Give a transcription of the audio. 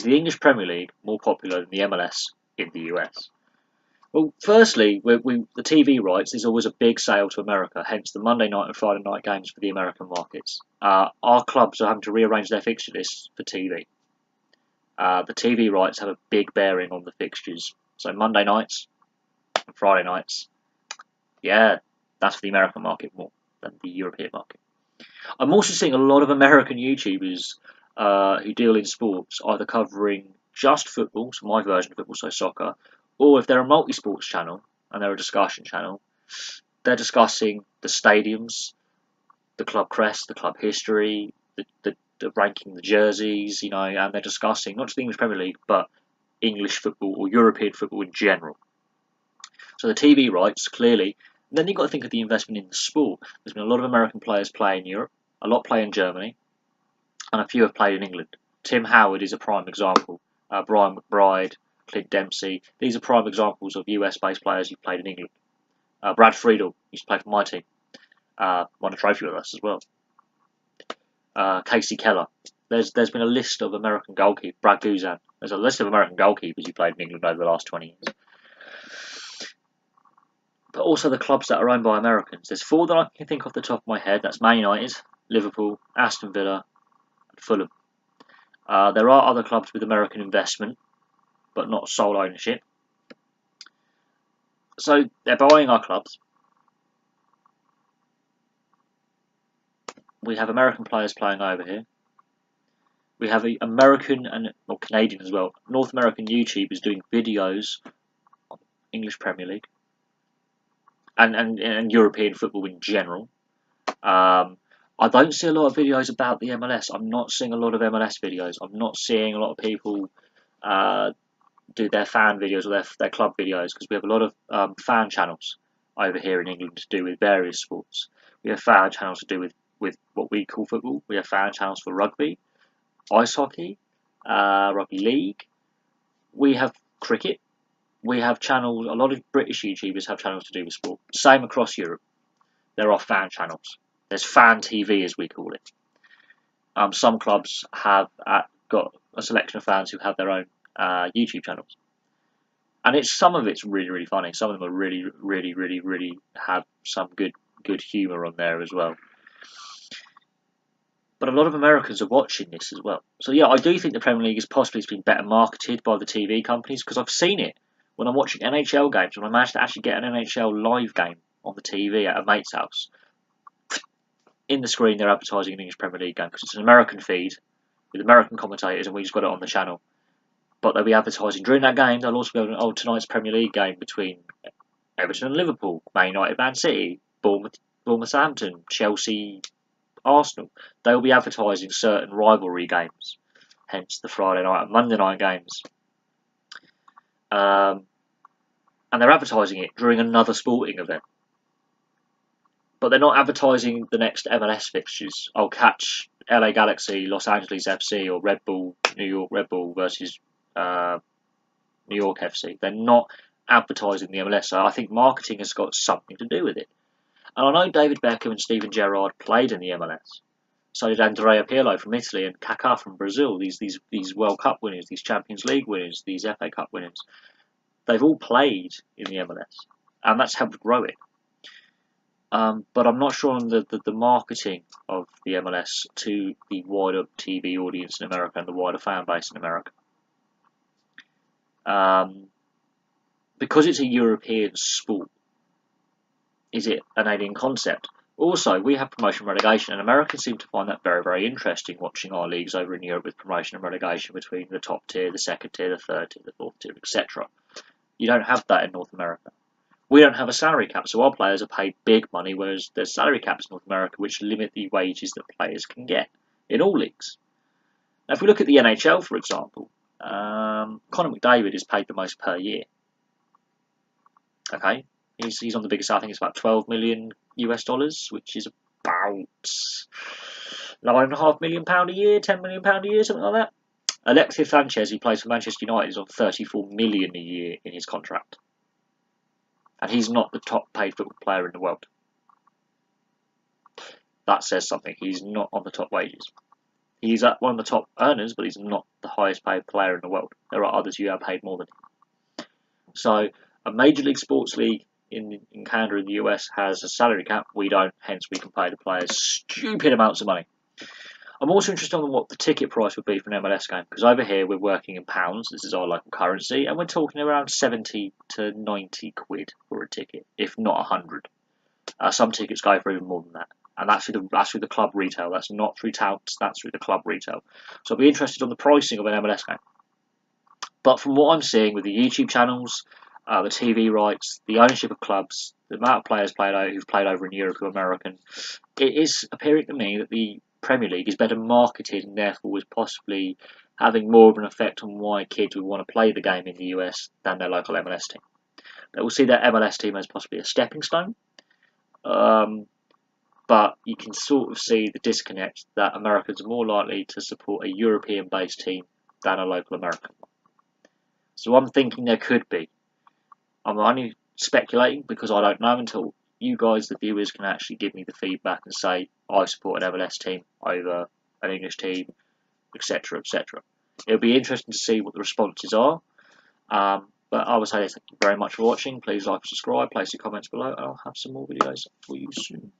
Is the English Premier League more popular than the MLS in the US? Well, firstly, the TV rights, there's always a big sale to America, hence the Monday night and Friday night games for the American markets. Our clubs are having to rearrange their fixture lists for TV. The TV rights have a big bearing on the fixtures. So Monday nights and Friday nights, yeah, that's for the American market more than the European market. I'm also seeing a lot of American YouTubers who deal in sports, either covering just football, so my version of football, so soccer, or if they're a multi-sports channel and they're a discussion channel, they're discussing the stadiums, the club crest, the club history, the ranking the jerseys, and they're discussing not just the English Premier League, but English football or European football in general. So the TV rights, clearly. And then you've got to think of the investment in the sport. There's been a lot of American players play in Europe, a lot play in Germany, and a few have played in England. Tim Howard is a prime example. Brian McBride, Clint Dempsey. These are prime examples of US-based players who've played in England. Brad Friedel used to play for my team. Won a trophy with us as well. Casey Keller. There's been a list of American goalkeepers. Brad Guzan. There's a list of American goalkeepers who played in England over the last 20 years. But also the clubs that are owned by Americans. There's 4 that I can think off the top of my head. That's Man United, Liverpool, Aston Villa, and Fulham. There are other clubs with American investment, but not sole ownership. So they're buying our clubs. We have American players playing over here. We have American or Canadian as well, North American YouTubers doing videos on English Premier League and European football in general. I don't see a lot of videos about the MLS. I'm not seeing a lot of MLS videos. I'm not seeing a lot of people do their fan videos or their club videos, because we have a lot of fan channels over here in England to do with various sports. We have fan channels to do with what we call football. We have fan channels for rugby, ice hockey, rugby league. We have cricket. We have channels. A lot of British YouTubers have channels to do with sport. Same across Europe. There are fan channels. There's fan TV, as we call it. Some clubs have got a selection of fans who have their own YouTube channels, and some of it's really, really funny. Some of them are really, really, really, really have some good humour on there as well. But a lot of Americans are watching this as well. So yeah, I do think the Premier League has possibly been better marketed by the TV companies, because I've seen it when I'm watching NHL games, when I managed to actually get an NHL live game on the TV at a mate's house. In the screen, they're advertising an English Premier League game because it's an American feed with American commentators, and we just got it on the channel. But they'll be advertising during that game. They'll also be able tonight's Premier League game between Everton and Liverpool, Man United, Man City, Bournemouth, Southampton, Chelsea, Arsenal. They'll be advertising certain rivalry games, hence the Friday night and Monday night games. And they're advertising it during another sporting event. But they're not advertising the next MLS fixtures. I'll catch LA Galaxy, Los Angeles FC, or New York Red Bull versus New York FC. They're not advertising the MLS. So I think marketing has got something to do with it. And I know David Beckham and Steven Gerrard played in the MLS. So did Andrea Pirlo from Italy and Kaká from Brazil. These World Cup winners, these Champions League winners, these FA Cup winners. They've all played in the MLS, and that's helped grow it. But I'm not sure on the marketing of the MLS to the wider TV audience in America and the wider fan base in America. Because it's a European sport, is it an alien concept? Also, we have promotion and relegation, and Americans seem to find that very, very interesting, watching our leagues over in Europe with promotion and relegation between the top tier, the second tier, the third tier, the fourth tier, etc. You don't have that in North America. We don't have a salary cap, so our players are paid big money, whereas there's salary caps in North America which limit the wages that players can get in all leagues. Now, if we look at the NHL, for example, Connor McDavid is paid the most per year. Okay, he's on the biggest. I think it's about $12 million US, which is about £9.5 million a year, £10 million a year, something like that. Alexis Sanchez, who plays for Manchester United, is on $34 million a year in his contract. And he's not the top paid football player in the world. That says something. He's not on the top wages. He's one of the top earners, but he's not the highest paid player in the world. There are others who have paid more than him. So a Major League Sports League in Canada and the US has a salary cap. We don't, hence we can pay the players stupid amounts of money. I'm also interested in what the ticket price would be for an MLS game, because over here we're working in pounds, this is our local currency, and we're talking around 70 to 90 quid for a ticket, if not 100. Some tickets go for even more than that. And that's through the club retail. That's not through touts, that's through the club retail. So I'll be interested on the pricing of an MLS game. But from what I'm seeing with the YouTube channels, the TV rights, the ownership of clubs, the amount of players who've played over in Europe or American, it is appearing to me that the Premier League is better marketed and therefore is possibly having more of an effect on why kids would want to play the game in the US than their local MLS team. They will see their MLS team as possibly a stepping stone, but you can sort of see the disconnect that Americans are more likely to support a European-based team than a local American one. So I'm thinking there could be. I'm only speculating because I don't know until you guys, the viewers, can actually give me the feedback and say I support an MLS team over an English team, etc., etc. It'll be interesting to see what the responses are. But I would say thank you very much for watching. Please like and subscribe, place your comments below, and I'll have some more videos for you soon.